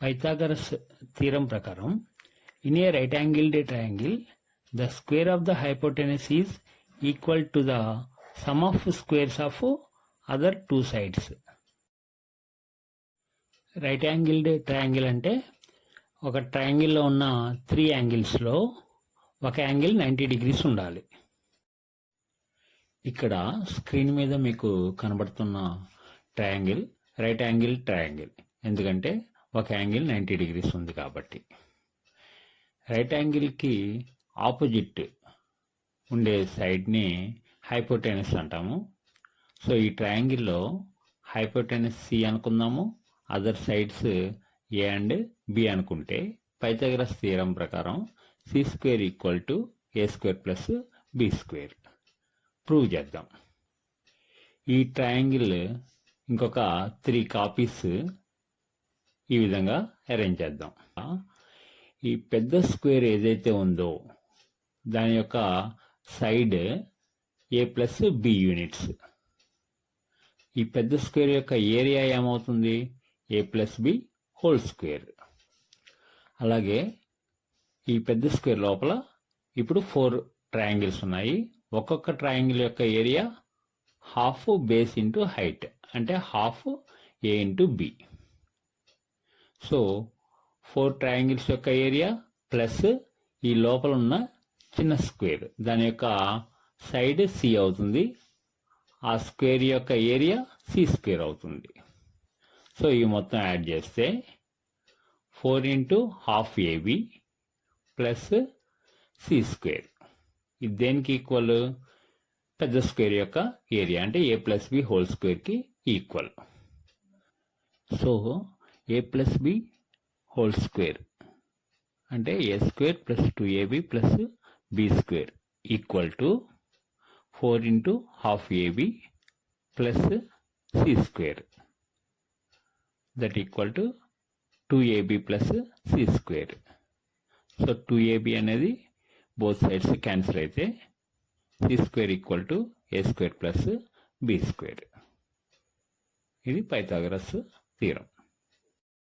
Pythagoras theorem ప్రకారం in a right angled triangle the square of the hypotenuse is equal to the sum of squares of other two sides. Right angled triangle అంటే ఒక ట్రయాంగిల్లో ఉన్న 3 యాంగిల్స్లో ఒక angle 90 degrees ఉండాలి. ఇక్కడ screen మీద మీకు కనబడుతున్న ట్రయాంగిల్ రైట్ యాంగిల్ ట్రయాంగిల్, ఎందుకంటే ఒక యాంగిల్ 90 degrees ఉంది కాబట్టి. రైట్ యాంగిల్కి ఆపోజిట్ ఉండే సైడ్ని హైపోటెనస్ అంటాము. సో ఈ ట్రయాంగిల్లో హైపోటెనస్ సి అనుకుందాము, other sides A and B అనుకుంటే పైథాగరస్ థియరం ప్రకారం C square equal to A square plus B square prove చేద్దాం. ఈ ట్రయాంగిల్ ఇంకొక 3 కాపీస్ ఈ విధంగా అరేంజ్ చేద్దాం. ఈ పెద్ద స్క్వేర్ ఏదైతే ఉందో దాని యొక్క సైడ్ ఏ ప్లస్ బి యూనిట్స్. ఈ పెద్ద స్క్వేర్ యొక్క ఏరియా ఏమవుతుంది? ఏ ప్లస్ బి హోల్ స్క్వేర్. అలాగే ఈ పెద్ద స్క్వేర్ లోపల ఇప్పుడు 4 ట్రయాంగిల్స్ ఉన్నాయి. ఒక్కొక్క ట్రయాంగిల్ యొక్క area half base into height, అంటే హాఫ్ ఏ ఇంటూ బి. సో 4 ట్రయాంగిల్స్ యొక్క ఏరియా ప్లస్ ఈ లోపల ఉన్న చిన్న స్క్వేర్ దాని యొక్క సైడ్ సి అవుతుంది. ఆ స్క్వేర్ యొక్క ఏరియా సి స్క్వేర్ అవుతుంది. సో ఈ మొత్తం యాడ్ చేస్తే 4 into half AB plus C square. ఇది దేనికి ఈక్వల్? పెద్ద స్క్వేర్ యొక్క ఏరియా, అంటే ఏ ప్లస్ బి హోల్ స్క్వేర్కి equal. So A plus B whole square అంటే A square plus 2ab plus B square equal to 4 into half AB plus C square, that equal to 2ab plus C square. So 2ab అనేది both sides cancel అయితే C square equal to A square plus B square. ఇది Pythagoras theorem.